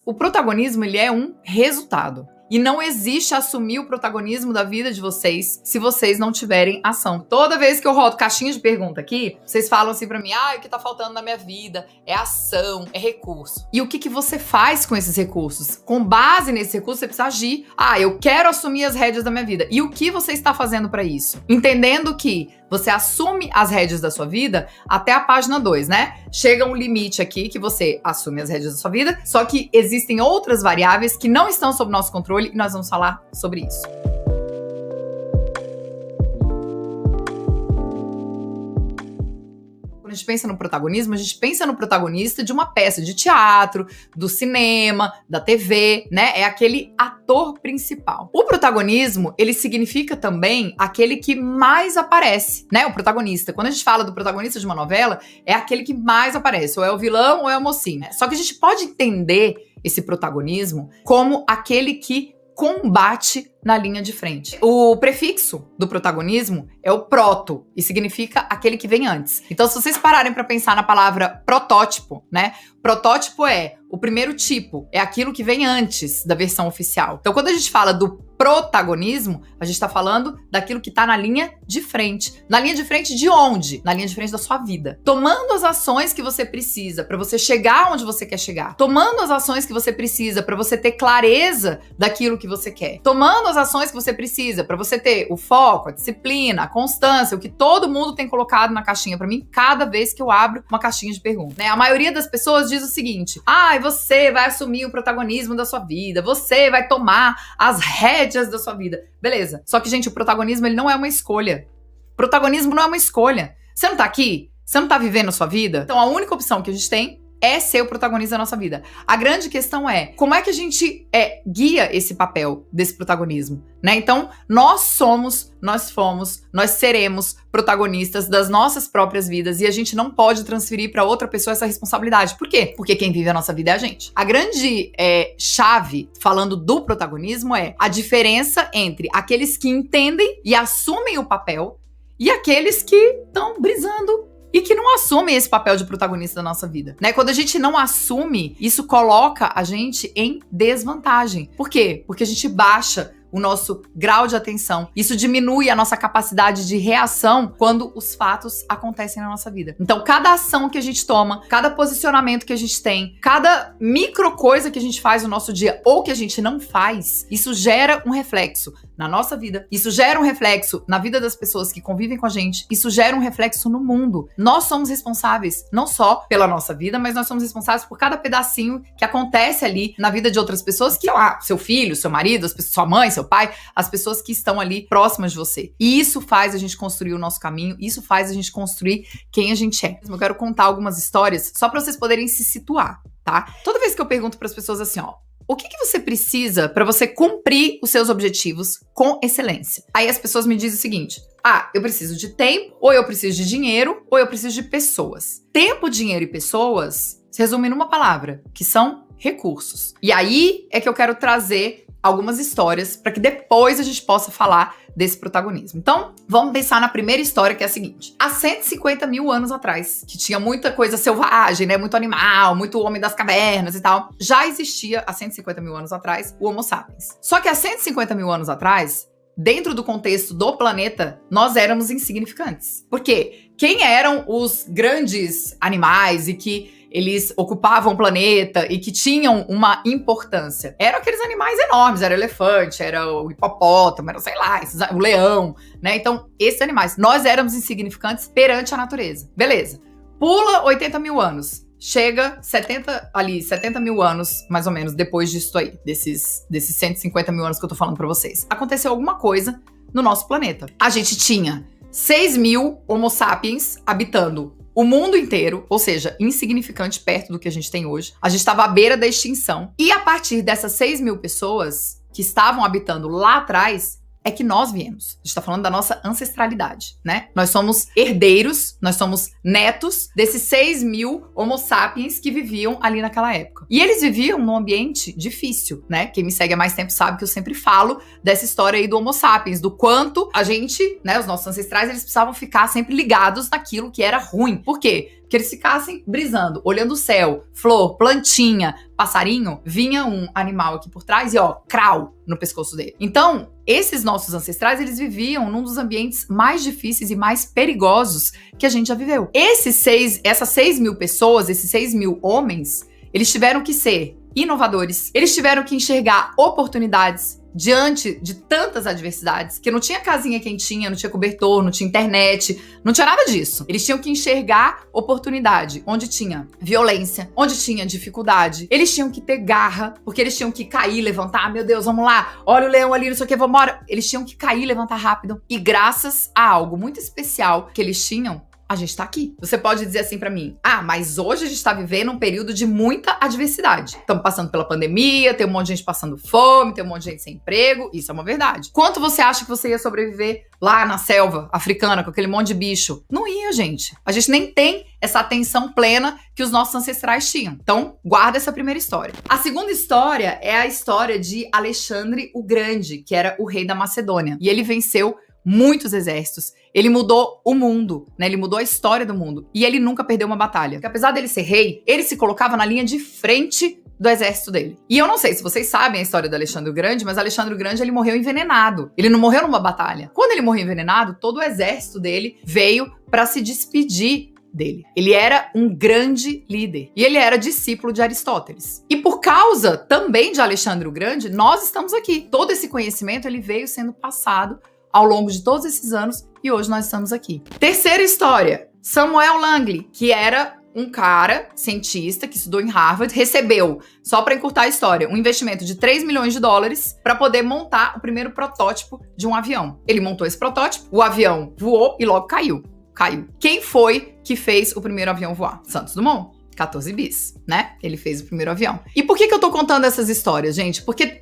O protagonismo, ele é um resultado. E não existe assumir o protagonismo da vida de vocês se vocês não tiverem ação. Toda vez que eu rodo caixinha de pergunta aqui, vocês falam assim pra mim, o que tá faltando na minha vida é ação, é recurso. E o que você faz com esses recursos? Com base nesse recurso, você precisa agir. Eu quero assumir as rédeas da minha vida. E o que você está fazendo pra isso? Entendendo que você assume as rédeas da sua vida até a página 2, né? Chega um limite aqui que você assume as rédeas da sua vida, só que existem outras variáveis que não estão sob nosso controle e nós vamos falar sobre isso. Quando a gente pensa no protagonismo, a gente pensa no protagonista de uma peça de teatro, do cinema, da TV, né? É aquele ator principal. O protagonismo, ele significa também aquele que mais aparece, né? O protagonista. Quando a gente fala do protagonista de uma novela, é aquele que mais aparece. Ou é o vilão ou é o mocinho, né? Só que a gente pode entender esse protagonismo como aquele que combate na linha de frente. O prefixo do protagonismo é o proto e significa aquele que vem antes. Então, se vocês pararem para pensar na palavra protótipo, né? Protótipo é o primeiro tipo, é aquilo que vem antes da versão oficial. Então, quando a gente fala do protagonismo, a gente tá falando daquilo que tá na linha de frente. Na linha de frente de onde? Na linha de frente da sua vida. Tomando as ações que você precisa para você chegar onde você quer chegar. Tomando as ações que você precisa para você ter clareza daquilo que você quer. Tomando as ações que você precisa para você ter o foco, a disciplina, a constância, o que todo mundo tem colocado na caixinha para mim cada vez que eu abro uma caixinha de perguntas, né? A maioria das pessoas diz o seguinte: você vai assumir o protagonismo da sua vida, você vai tomar as rédeas da sua vida. Beleza. Só que, gente, o protagonismo, ele não é uma escolha. Protagonismo não é uma escolha. Você não tá aqui? Você não tá vivendo a sua vida? Então, a única opção que a gente tem é ser o protagonista da nossa vida. A grande questão é, como é que a gente guia esse papel desse protagonismo, né? Então, nós somos, nós fomos, nós seremos protagonistas das nossas próprias vidas e a gente não pode transferir para outra pessoa essa responsabilidade. Por quê? Porque quem vive a nossa vida é a gente. A grande chave, falando do protagonismo, é a diferença entre aqueles que entendem e assumem o papel e aqueles que estão brisando e que não assumem esse papel de protagonista da nossa vida, né? Quando a gente não assume, isso coloca a gente em desvantagem. Por quê? Porque a gente baixa o nosso grau de atenção. Isso diminui a nossa capacidade de reação quando os fatos acontecem na nossa vida. Então, cada ação que a gente toma, cada posicionamento que a gente tem, cada micro coisa que a gente faz no nosso dia ou que a gente não faz, isso gera um reflexo na nossa vida. Isso gera um reflexo na vida das pessoas que convivem com a gente. Isso gera um reflexo no mundo. Nós somos responsáveis não só pela nossa vida, mas nós somos responsáveis por cada pedacinho que acontece ali na vida de outras pessoas, que seu filho, seu marido, sua mãe, seu pai, as pessoas que estão ali próximas de você. E isso faz a gente construir o nosso caminho, isso faz a gente construir quem a gente é. Eu quero contar algumas histórias só para vocês poderem se situar, tá? Toda vez que eu pergunto para as pessoas assim, o que você precisa para você cumprir os seus objetivos com excelência? Aí as pessoas me dizem o seguinte: eu preciso de tempo, ou eu preciso de dinheiro, ou eu preciso de pessoas. Tempo, dinheiro e pessoas se resumem numa palavra, que são recursos. E aí é que eu quero trazer algumas histórias para que depois a gente possa falar desse protagonismo. Então, vamos pensar na primeira história, que é a seguinte. Há 150 mil anos atrás, que tinha muita coisa selvagem, né? Muito animal, muito homem das cavernas e tal. Já existia, há 150 mil anos atrás, o Homo sapiens. Só que há 150 mil anos atrás, dentro do contexto do planeta, nós éramos insignificantes. Por quê? Quem eram os grandes animais e que eles ocupavam o planeta e que tinham uma importância? Eram aqueles animais enormes, era o elefante, era o hipopótamo, era, sei lá, o leão, né? Então, esses animais, nós éramos insignificantes perante a natureza. Beleza. Pula 80 mil anos. Chega 70 mil anos, mais ou menos, depois disso aí, desses 150 mil anos que eu tô falando pra vocês. Aconteceu alguma coisa no nosso planeta. A gente tinha 6 mil Homo sapiens habitando o mundo inteiro, ou seja, insignificante perto do que a gente tem hoje. A gente estava à beira da extinção. E a partir dessas 6 mil pessoas que estavam habitando lá atrás, é que nós viemos. A gente tá falando da nossa ancestralidade, né? Nós somos herdeiros, nós somos netos desses 6 mil Homo sapiens que viviam ali naquela época. E eles viviam num ambiente difícil, né? Quem me segue há mais tempo sabe que eu sempre falo dessa história aí do Homo sapiens, do quanto a gente, né, os nossos ancestrais, eles precisavam ficar sempre ligados naquilo que era ruim. Por quê? que eles ficassem brisando, olhando o céu, flor, plantinha, passarinho, vinha um animal aqui por trás e crau no pescoço dele. Então, esses nossos ancestrais, eles viviam num dos ambientes mais difíceis e mais perigosos que a gente já viveu. Essas 6 mil pessoas, esses 6 mil homens, eles tiveram que ser inovadores, eles tiveram que enxergar oportunidades diante de tantas adversidades, que não tinha casinha quentinha, não tinha cobertor, não tinha internet, não tinha nada disso. Eles tinham que enxergar oportunidade, onde tinha violência, onde tinha dificuldade. Eles tinham que ter garra, porque eles tinham que cair, levantar, meu Deus, vamos lá, olha o leão ali, não sei o que, vambora. Eles tinham que cair, levantar rápido. E graças a algo muito especial que eles tinham, a gente tá aqui. Você pode dizer assim pra mim, mas hoje a gente tá vivendo um período de muita adversidade. Estamos passando pela pandemia, tem um monte de gente passando fome, tem um monte de gente sem emprego. Isso é uma verdade. Quanto você acha que você ia sobreviver lá na selva africana com aquele monte de bicho? Não ia, gente. A gente nem tem essa atenção plena que os nossos ancestrais tinham. Então, guarda essa primeira história. A segunda história é a história de Alexandre o Grande, que era o rei da Macedônia. E ele venceu muitos exércitos. Ele mudou o mundo, né? Ele mudou a história do mundo. E ele nunca perdeu uma batalha. Porque apesar dele ser rei, ele se colocava na linha de frente do exército dele. E eu não sei se vocês sabem a história do Alexandre o Grande, mas Alexandre o Grande, ele morreu envenenado. Ele não morreu numa batalha. Quando ele morreu envenenado, todo o exército dele veio para se despedir dele. Ele era um grande líder. E ele era discípulo de Aristóteles. E por causa também de Alexandre o Grande, nós estamos aqui. Todo esse conhecimento, ele veio sendo passado ao longo de todos esses anos e hoje nós estamos aqui. Terceira história, Samuel Langley, que era um cara cientista que estudou em Harvard, recebeu, só para encurtar a história, um investimento de 3 milhões de dólares para poder montar o primeiro protótipo de um avião. Ele montou esse protótipo, o avião voou e logo caiu. Quem foi que fez o primeiro avião voar? Santos Dumont. 14 bis, né? Ele fez o primeiro avião. E por que eu tô contando essas histórias, gente? Porque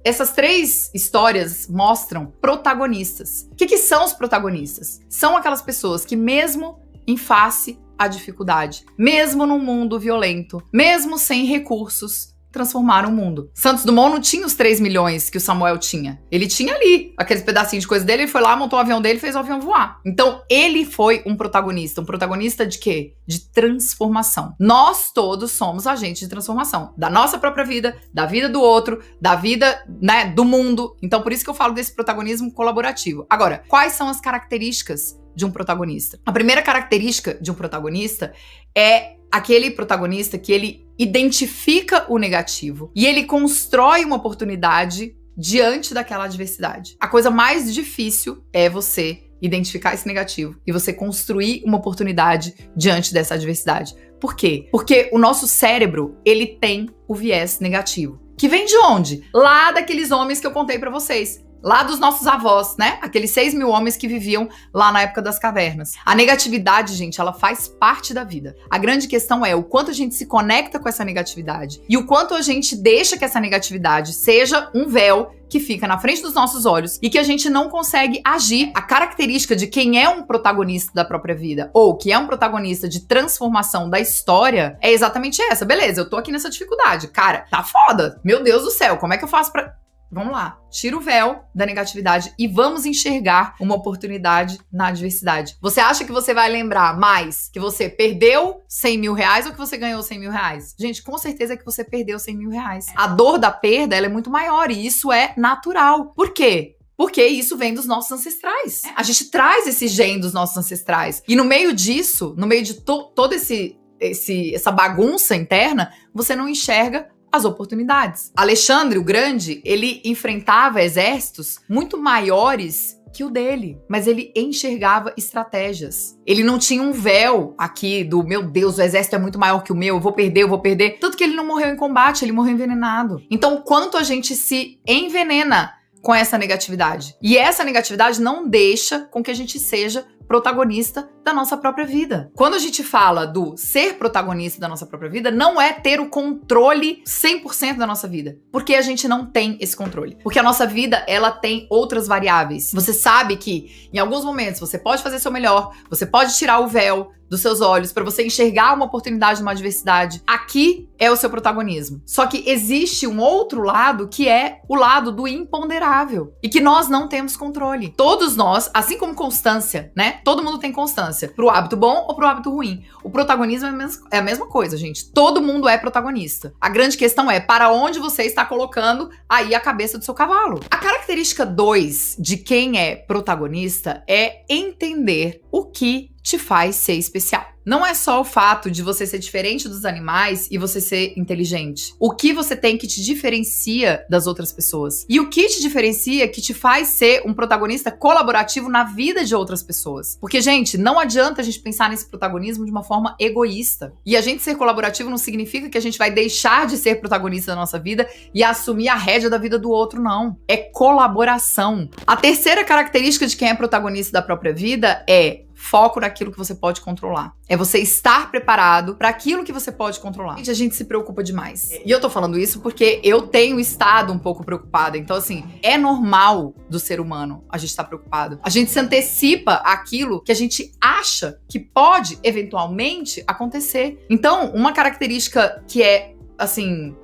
essas 3 histórias mostram protagonistas. O que são os protagonistas? São aquelas pessoas que, mesmo em face à dificuldade, mesmo num mundo violento, mesmo sem recursos, transformaram o mundo. Santos Dumont não tinha os 3 milhões que o Samuel tinha. Ele tinha ali aqueles pedacinhos de coisa dele, ele foi lá, montou o avião dele e fez o avião voar. Então, ele foi um protagonista de quê? De transformação. Nós todos somos agentes de transformação. Da nossa própria vida, da vida do outro, da vida, né, do mundo. Então, por isso que eu falo desse protagonismo colaborativo. Agora, quais são as características de um protagonista? A primeira característica de um protagonista é aquele protagonista que ele identifica o negativo e ele constrói uma oportunidade diante daquela adversidade. A coisa mais difícil é você identificar esse negativo e você construir uma oportunidade diante dessa adversidade. Por quê? Porque o nosso cérebro, ele tem o viés negativo. Que vem de onde? Lá daqueles homens que eu contei pra vocês. Lá dos nossos avós, né? Aqueles 6 mil homens que viviam lá na época das cavernas. A negatividade, gente, ela faz parte da vida. A grande questão é o quanto a gente se conecta com essa negatividade e o quanto a gente deixa que essa negatividade seja um véu que fica na frente dos nossos olhos e que a gente não consegue agir. A característica de quem é um protagonista da própria vida ou que é um protagonista de transformação da história é exatamente essa. Beleza, eu tô aqui nessa dificuldade. Cara, tá foda. Meu Deus do céu, como é que eu faço pra... Vamos lá, tira o véu da negatividade e vamos enxergar uma oportunidade na adversidade. Você acha que você vai lembrar mais que você perdeu 100 mil reais ou que você ganhou 100 mil reais? Gente, com certeza é que você perdeu 100 mil reais. A dor da perda, ela é muito maior e isso é natural. Por quê? Porque isso vem dos nossos ancestrais. A gente traz esse gene dos nossos ancestrais. E no meio disso, no meio de toda essa bagunça interna, você não enxerga as oportunidades. Alexandre o Grande, ele enfrentava exércitos muito maiores que o dele, mas ele enxergava estratégias. Ele não tinha um véu aqui do, meu Deus, o exército é muito maior que o meu, eu vou perder. Tanto que ele não morreu em combate, ele morreu envenenado. Então, quanto a gente se envenena com essa negatividade. E essa negatividade não deixa com que a gente seja protagonista da nossa própria vida. Quando a gente fala do ser protagonista da nossa própria vida, não é ter o controle 100% da nossa vida. Porque a gente não tem esse controle. Porque a nossa vida, ela tem outras variáveis. Você sabe que, em alguns momentos, você pode fazer seu melhor, você pode tirar o véu dos seus olhos para você enxergar uma oportunidade numa adversidade. Aqui é o seu protagonismo. Só que existe um outro lado que é o lado do imponderável e que nós não temos controle. Todos nós, assim como constância, né? Todo mundo tem constância. circunstância, pro hábito bom ou pro hábito ruim. O protagonismo é a mesma coisa, gente. Todo mundo é protagonista. A grande questão é para onde você está colocando aí a cabeça do seu cavalo. A característica 2 de quem é protagonista é entender o que te faz ser especial. Não é só o fato de você ser diferente dos animais e você ser inteligente. O que você tem que te diferencia das outras pessoas. E o que te diferencia, que te faz ser um protagonista colaborativo na vida de outras pessoas. Porque, gente, não adianta a gente pensar nesse protagonismo de uma forma egoísta. E a gente ser colaborativo não significa que a gente vai deixar de ser protagonista da nossa vida e assumir a rédea da vida do outro, não. É colaboração. A terceira característica de quem é protagonista da própria vida é foco naquilo que você pode controlar. É você estar preparado para aquilo que você pode controlar. A gente se preocupa demais. E eu tô falando isso porque eu tenho estado um pouco preocupada. Então, assim, é normal do ser humano a gente estar preocupado. A gente se antecipa àquilo que a gente acha que pode, eventualmente, acontecer. Então, uma característica que é, assim,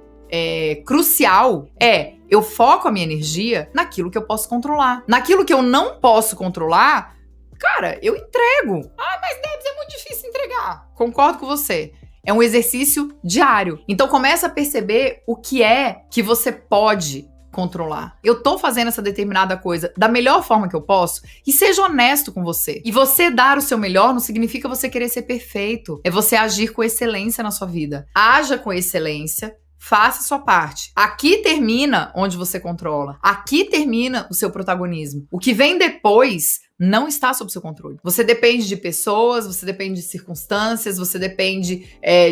crucial é eu foco a minha energia naquilo que eu posso controlar. Naquilo que eu não posso controlar, cara, eu entrego. Ah, mas Debs, é muito difícil entregar. Concordo com você. É um exercício diário. Então começa a perceber o que é que você pode controlar. Eu tô fazendo essa determinada coisa da melhor forma que eu posso e seja honesto com você. E você dar o seu melhor não significa você querer ser perfeito. É você agir com excelência na sua vida. Haja com excelência. Faça a sua parte. Aqui termina onde você controla. Aqui termina o seu protagonismo. O que vem depois não está sob seu controle. Você depende de pessoas, você depende de circunstâncias, você depende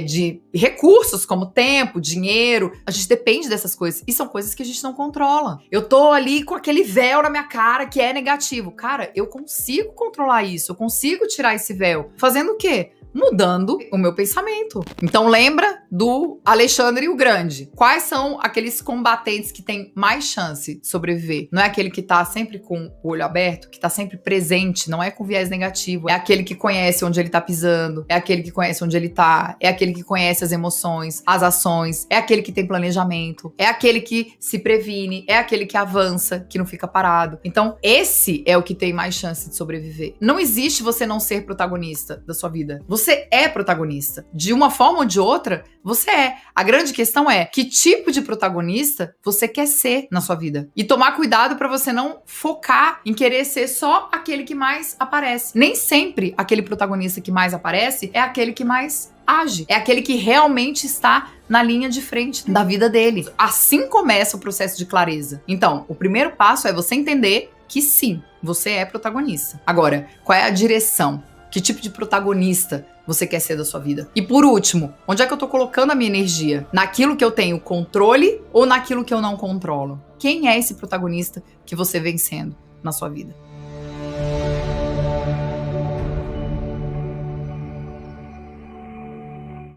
de recursos como tempo, dinheiro. A gente depende dessas coisas. E são coisas que a gente não controla. Eu tô ali com aquele véu na minha cara que é negativo. Cara, eu consigo controlar isso. Eu consigo tirar esse véu. Fazendo o quê? Mudando o meu pensamento. Então lembra do Alexandre o Grande. Quais são aqueles combatentes que têm mais chance de sobreviver? Não é aquele que tá sempre com o olho aberto, que tá sempre presente, não é com viés negativo. É aquele que conhece onde ele tá pisando, é aquele que conhece onde ele tá, é aquele que conhece as emoções, as ações, é aquele que tem planejamento, é aquele que se previne, é aquele que avança, que não fica parado. Então esse é o que tem mais chance de sobreviver. Não existe você não ser protagonista da sua vida. Você é protagonista. De uma forma ou de outra, você é. A grande questão é que tipo de protagonista você quer ser na sua vida. E tomar cuidado para você não focar em querer ser só aquele que mais aparece. Nem sempre aquele protagonista que mais aparece é aquele que mais age. É aquele que realmente está na linha de frente da vida dele. Assim começa o processo de clareza. Então, o primeiro passo é você entender que sim, você é protagonista. Agora, qual é a direção? Que tipo de protagonista você quer ser da sua vida? E por último, onde é que eu tô colocando a minha energia? Naquilo que eu tenho controle ou naquilo que eu não controlo? Quem é esse protagonista que você vem sendo na sua vida?